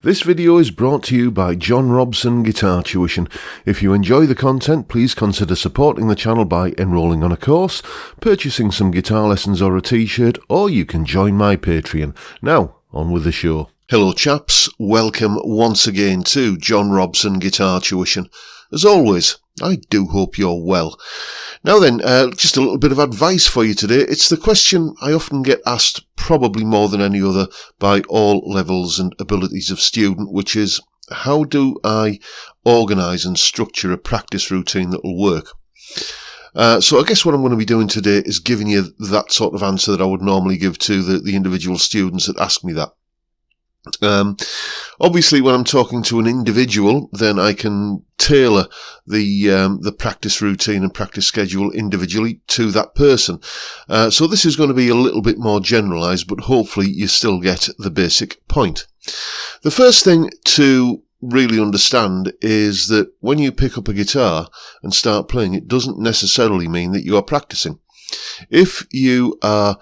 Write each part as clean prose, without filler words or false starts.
This video is brought to you by John Robson Guitar Tuition. If you enjoy the content, please consider supporting the channel by enrolling on a course, purchasing some guitar lessons or a t-shirt, or you can join my Patreon. Now, on with the show. Hello chaps, welcome once again to John Robson Guitar Tuition. As always, I do hope you're well. Now then, just a little bit of advice for you today. It's the question I often get asked, probably more than any other, by all levels and abilities of student, which is, how do I organise and structure a practice routine that will work? So I guess what I'm going to be doing today is giving you that sort of answer that I would normally give to the individual students that ask me that. Obviously, when I'm talking to an individual, then I can tailor the practice routine and practice schedule individually to that person. So this is going to be a little bit more generalised, but hopefully you still get the basic point. The first thing to really understand is that when you pick up a guitar and start playing, it doesn't necessarily mean that you are practicing. If you are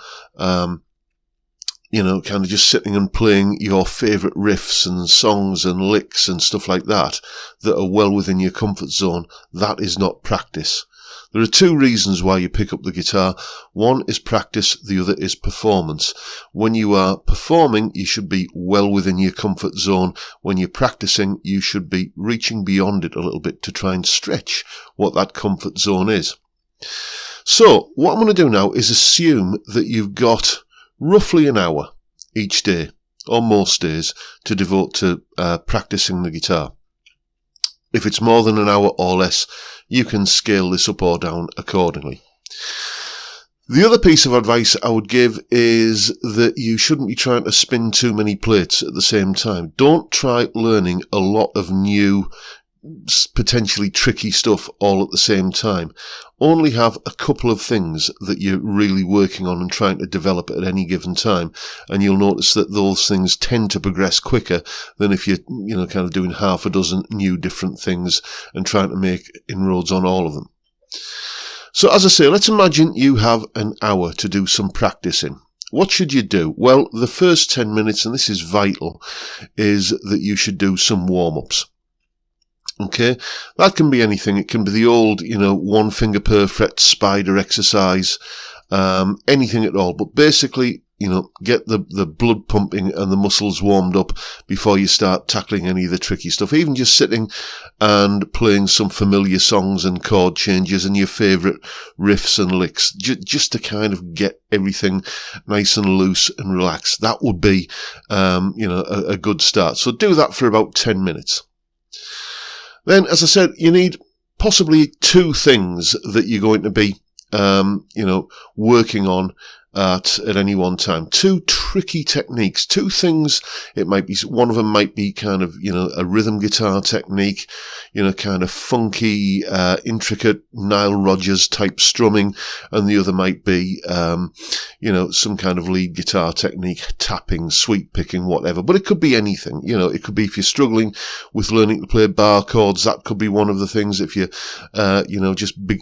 kind of just sitting and playing your favourite riffs and songs and licks and stuff like that are well within your comfort zone, that is not practice. There are two reasons why you pick up the guitar. One is practice, the other is performance. When you are performing, you should be well within your comfort zone. When you're practicing, you should be reaching beyond it a little bit to try and stretch what that comfort zone is. So, what I'm going to do now is assume that you've got roughly an hour each day, or most days, to devote to practicing the guitar. If it's more than an hour or less, you can scale this up or down accordingly. The other piece of advice I would give is that you shouldn't be trying to spin too many plates at the same time. Don't try learning a lot of new, potentially tricky stuff all at the same time. Only have a couple of things that you're really working on and trying to develop at any given time, and you'll notice that those things tend to progress quicker than if you're kind of doing half a dozen new different things and trying to make inroads on all of them. So as I say, let's imagine you have an hour to do some practicing. What should you do? Well, the first 10 minutes, and this is vital, is that you should do some warm-ups. Okay, that can be anything. It can be the old, one finger per fret spider exercise, anything at all. But basically, get the blood pumping and the muscles warmed up before you start tackling any of the tricky stuff. Even just sitting and playing some familiar songs and chord changes and your favourite riffs and licks, just to kind of get everything nice and loose and relaxed. That would be, a good start. So do that for about 10 minutes. Then, as I said, you need possibly two things that you're going to be, working on at any one time. Two tricky techniques, two things. It might be, one of them might be kind of, a rhythm guitar technique, kind of funky, intricate Nile Rodgers type strumming, and the other might be, some kind of lead guitar technique, tapping, sweep picking, whatever. But it could be anything. It could be if you're struggling with learning to play bar chords, that could be one of the things. If you're,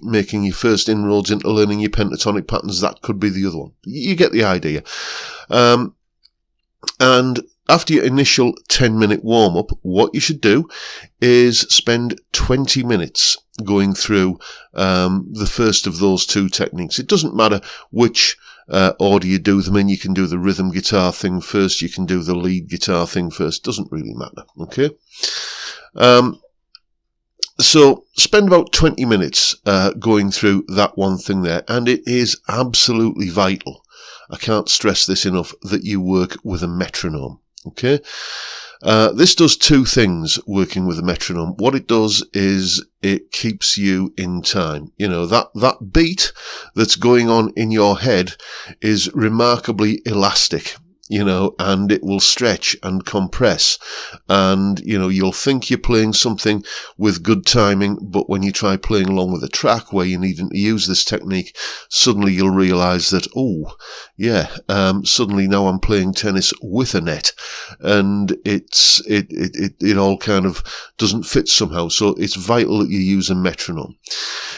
making your first inroads into learning your pentatonic patterns, that could be the other one. You get the idea. And after your initial 10-minute warm-up, what you should do is spend 20 minutes going through the first of those two techniques. It doesn't matter which order you do them in. You can do the rhythm guitar thing first. You can do the lead guitar thing first. Doesn't really matter. Okay? So spend about 20 minutes going through that one thing there, and it is absolutely vital, I can't stress this enough, that you work with a metronome. Okay? This does two things, working with a metronome. What it does is it keeps you in time. That beat that's going on in your head is remarkably elastic. And it will stretch and compress, and, you'll think you're playing something with good timing, but when you try playing along with a track where you need to use this technique, suddenly you'll realise that, suddenly now I'm playing tennis with a net, and it all kind of doesn't fit somehow. So it's vital that you use a metronome.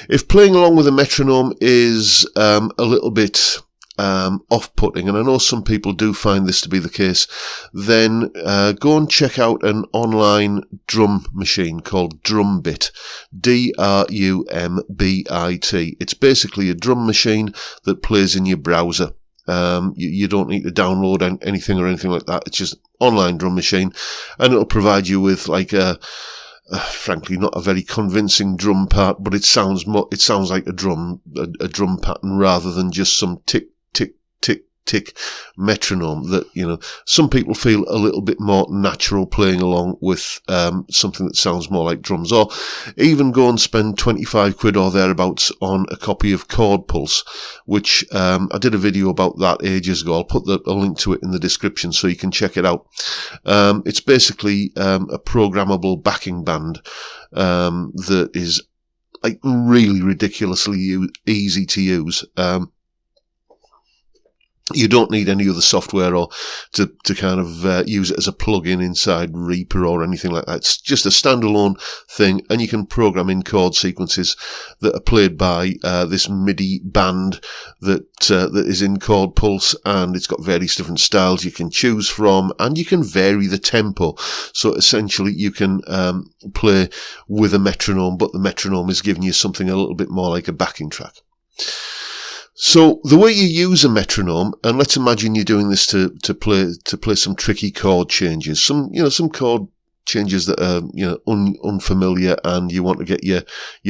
If playing along with a metronome is a little bit off-putting, and I know some people do find this to be the case, then go and check out an online drum machine called Drumbit, Drumbit. It's basically a drum machine that plays in your browser. You don't need to download anything or anything like that. It's just online drum machine, and it'll provide you with like frankly not a very convincing drum part, but it sounds like a drum pattern rather than just some tick tick tick tick metronome that, you know, some people feel a little bit more natural playing along with something that sounds more like drums. Or even go and spend 25 quid or thereabouts on a copy of Chord Pulse, which I did a video about that ages ago. I'll put a link to it in the description so you can check it out. It's basically a programmable backing band that is like really ridiculously easy to use. You don't need any other software or to kind of use it as a plug-in inside Reaper or anything like that. It's just a standalone thing, and you can program in chord sequences that are played by this MIDI band that is in Chord Pulse, and it's got various different styles you can choose from, and you can vary the tempo. So essentially you can play with a metronome, but the metronome is giving you something a little bit more like a backing track. So the way you use a metronome, and let's imagine you're doing this to play some tricky chord changes, some chord changes that are, you know, unfamiliar, and you want to get your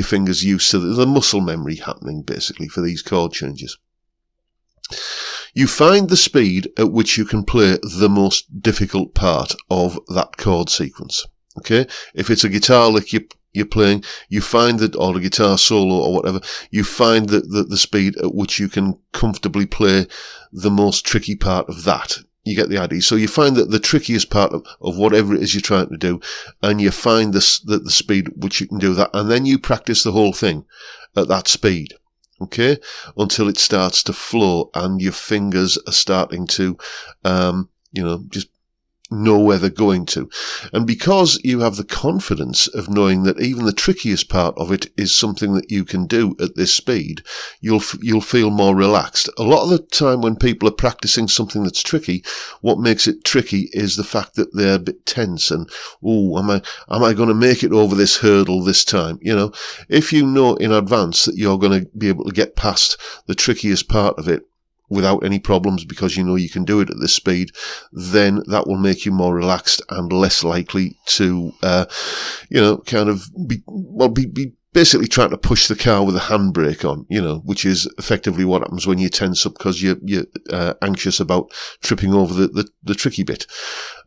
fingers used to the muscle memory happening basically for these chord changes. You find the speed at which you can play the most difficult part of that chord sequence. Okay, if it's a guitar lick you're playing, you find that, or a guitar solo or whatever, you find that the speed at which you can comfortably play the most tricky part of that. You get the idea. So you find that the trickiest part of whatever it is you're trying to do, and you find the speed at which you can do that, and then you practice the whole thing at that speed. Okay, until it starts to flow and your fingers are starting to, just know where they're going to. And because you have the confidence of knowing that even the trickiest part of it is something that you can do at this speed, you'll feel more relaxed. A lot of the time when people are practicing something that's tricky, what makes it tricky is the fact that they're a bit tense and, am I going to make it over this hurdle this time? You know, if you know in advance that you're going to be able to get past the trickiest part of it without any problems because you know you can do it at this speed, then that will make you more relaxed and less likely to, be basically trying to push the car with a handbrake on, you know, which is effectively what happens when you tense up because you're anxious about tripping over the tricky bit.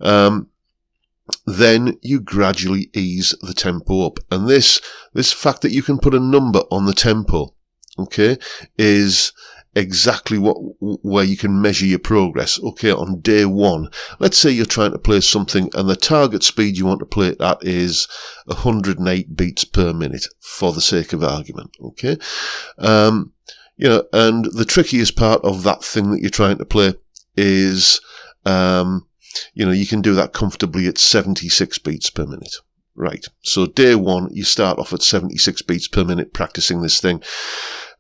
Then you gradually ease the tempo up. And this fact that you can put a number on the tempo, okay, is exactly where you can measure your progress. Okay, on day one, let's say you're trying to play something and the target speed you want to play it at is 108 beats per minute for the sake of argument. Okay, and the trickiest part of that thing that you're trying to play is you can do that comfortably at 76 beats per minute. Right, so day one you start off at 76 beats per minute practicing this thing.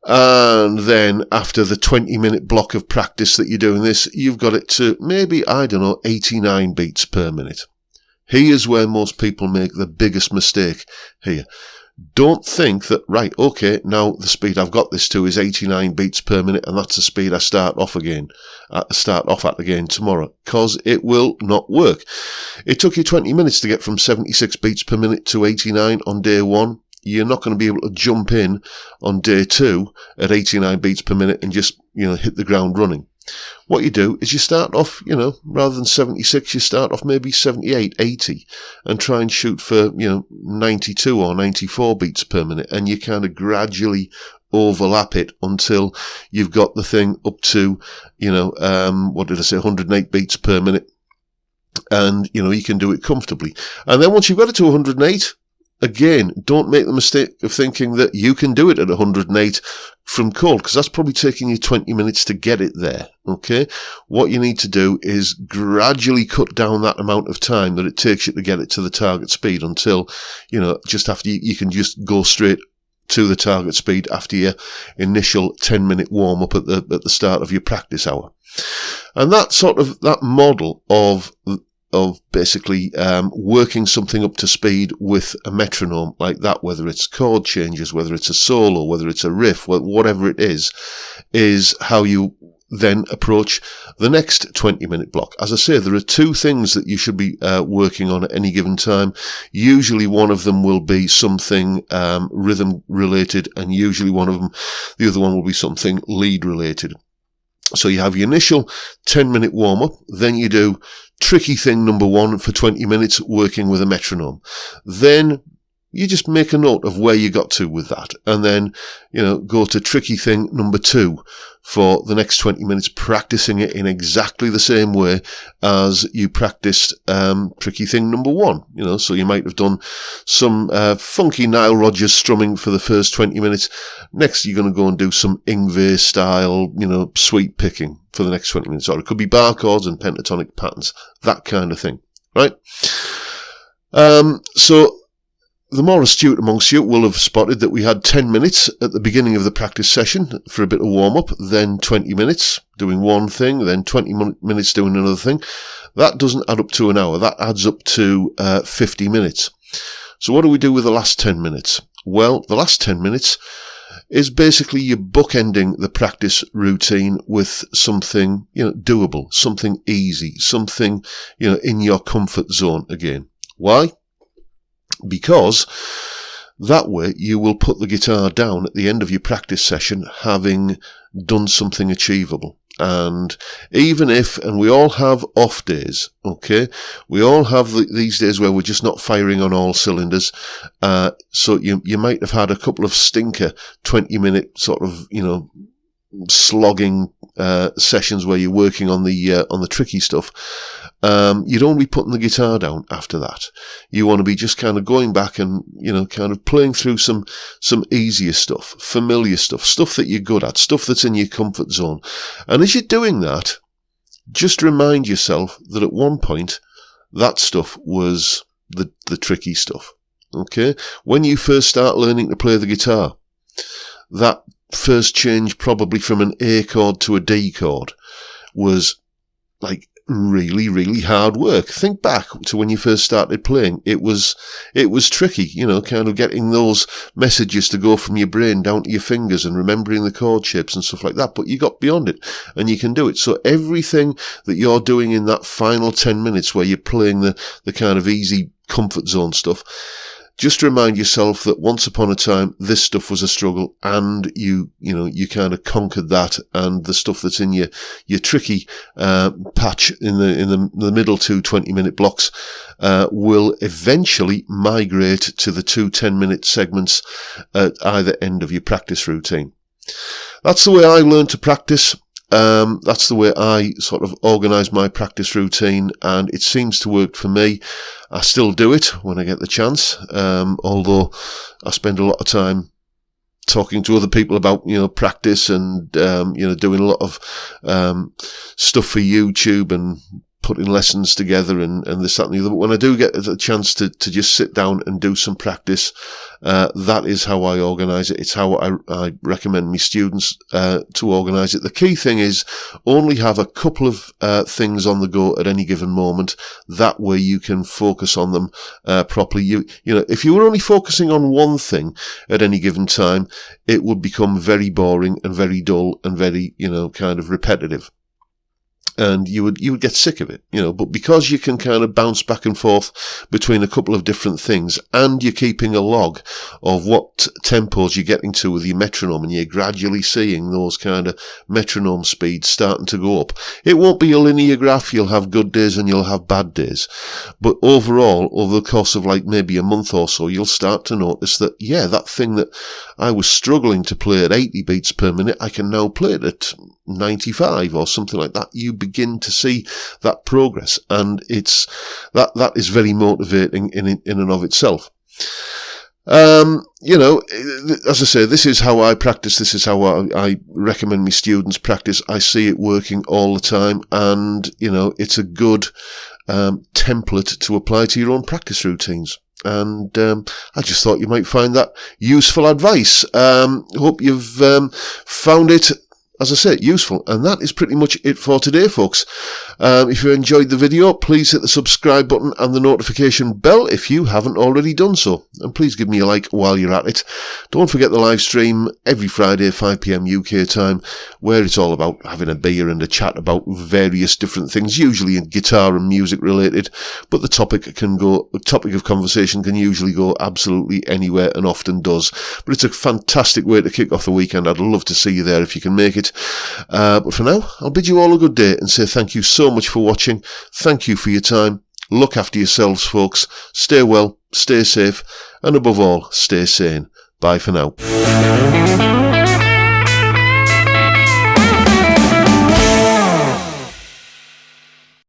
And then after the 20-minute block of practice that you're doing this, you've got it to maybe, 89 beats per minute. Here's where most people make the biggest mistake here. Don't think that, right, okay, now the speed I've got this to is 89 beats per minute, and that's the speed I start off at again tomorrow, because it will not work. It took you 20 minutes to get from 76 beats per minute to 89 on day one. You're not going to be able to jump in on day two at 89 beats per minute and just, hit the ground running. What you do is you start off, rather than 76, you start off maybe 78, 80 and try and shoot for, 92 or 94 beats per minute. And you kind of gradually overlap it until you've got the thing up to, 108 beats per minute. And, you can do it comfortably. And then once you've got it to 108, again, don't make the mistake of thinking that you can do it at 108 from cold, because that's probably taking you 20 minutes to get it there, okay? What you need to do is gradually cut down that amount of time that it takes you to get it to the target speed until, just after you can just go straight to the target speed after your initial 10-minute warm-up at the start of your practice hour. And that model of basically working something up to speed with a metronome like that, whether it's chord changes, whether it's a solo, whether it's a riff, whatever it is how you then approach the next 20-minute block. As I say, there are two things that you should be working on at any given time. Usually one of them will be something rhythm related, and usually the other one will be something lead related. So you have your initial 10-minute warm-up, then you do tricky thing number 1 for 20 minutes working with a metronome. Then you just make a note of where you got to with that, and then, go to tricky thing number 2 for the next 20 minutes, practicing it in exactly the same way as you practiced tricky thing number 1. So you might have done some funky Nile Rodgers strumming for the first 20 minutes. Next, you're going to go and do some Yngwie style, sweep picking for the next 20 minutes, or it could be bar chords and pentatonic patterns, that kind of thing, right? So the more astute amongst you will have spotted that we had 10 minutes at the beginning of the practice session for a bit of warm-up, then 20 minutes doing one thing, then 20 minutes doing another thing. That doesn't add up to an hour. That adds up to 50 minutes. So what do we do with the last 10 minutes? Well, the last 10 minutes is basically you bookending the practice routine with something, doable, something easy, something, in your comfort zone again. Why? Because that way you will put the guitar down at the end of your practice session having done something achievable. And even if, and we all have off days, okay? We all have these days where we're just not firing on all cylinders. So you might have had a couple of stinker 20-minute sort of, slogging sessions where you're working on the tricky stuff. You don't want to be putting the guitar down after that. You want to be just kind of going back and, kind of playing through some easier stuff, familiar stuff that you're good at, stuff that's in your comfort zone. And as you're doing that, just remind yourself that at one point, that stuff was the tricky stuff. Okay? When you first start learning to play the guitar, that first change probably from an A chord to a D chord was like really, really hard work. Think back to when you first started playing. It was tricky, kind of getting those messages to go from your brain down to your fingers and remembering the chord shapes and stuff like that. But you got beyond it and you can do it. So everything that you're doing in that final 10 minutes where you're playing the kind of easy comfort zone stuff, just remind yourself that once upon a time, this stuff was a struggle, and you kind of conquered that, and the stuff that's in your tricky patch in the middle 2 20-minute blocks will eventually migrate to the 2 10-minute segments at either end of your practice routine. That's the way I learned to practice. That's the way I sort of organise my practice routine, and it seems to work for me. I still do it when I get the chance, although I spend a lot of time talking to other people about, practice and, doing a lot of stuff for YouTube and putting lessons together and this, that and the other. But when I do get a chance to just sit down and do some practice, that is how I organise it. It's how I recommend my students to organise it. The key thing is only have a couple of things on the go at any given moment. That way you can focus on them properly. If you were only focusing on one thing at any given time, it would become very boring and very dull and very, kind of repetitive. And you would get sick of it, but because you can kind of bounce back and forth between a couple of different things, and you're keeping a log of what tempos you're getting to with your metronome, and you're gradually seeing those kind of metronome speeds starting to go up. It won't be a linear graph. You'll have good days and you'll have bad days. But overall, over the course of like maybe a month or so, you'll start to notice that, that thing that I was struggling to play at 80 beats per minute, I can now play it at 95 or something like that. You begin to see that progress, and it's that is very motivating in and of itself. As I say, this is how I practice. This is how I recommend my students practice. I see it working all the time, and it's a good template to apply to your own practice routines. and I just thought you might find that useful advice. Hope you've found it, as I say, useful. And that is pretty much it for today, folks. If you enjoyed the video, please hit the subscribe button and the notification bell if you haven't already done so. And please give me a like while you're at it. Don't forget the live stream every Friday, 5 PM UK time, where it's all about having a beer and a chat about various different things, usually guitar and music related. But the topic of conversation can usually go absolutely anywhere, and often does. But it's a fantastic way to kick off the weekend. I'd love to see you there if you can make it. But for now, I'll bid you all a good day and say thank you so much for watching. Thank you for your time. Look after yourselves, folks. Stay well, stay safe, and above all, stay sane. Bye for now.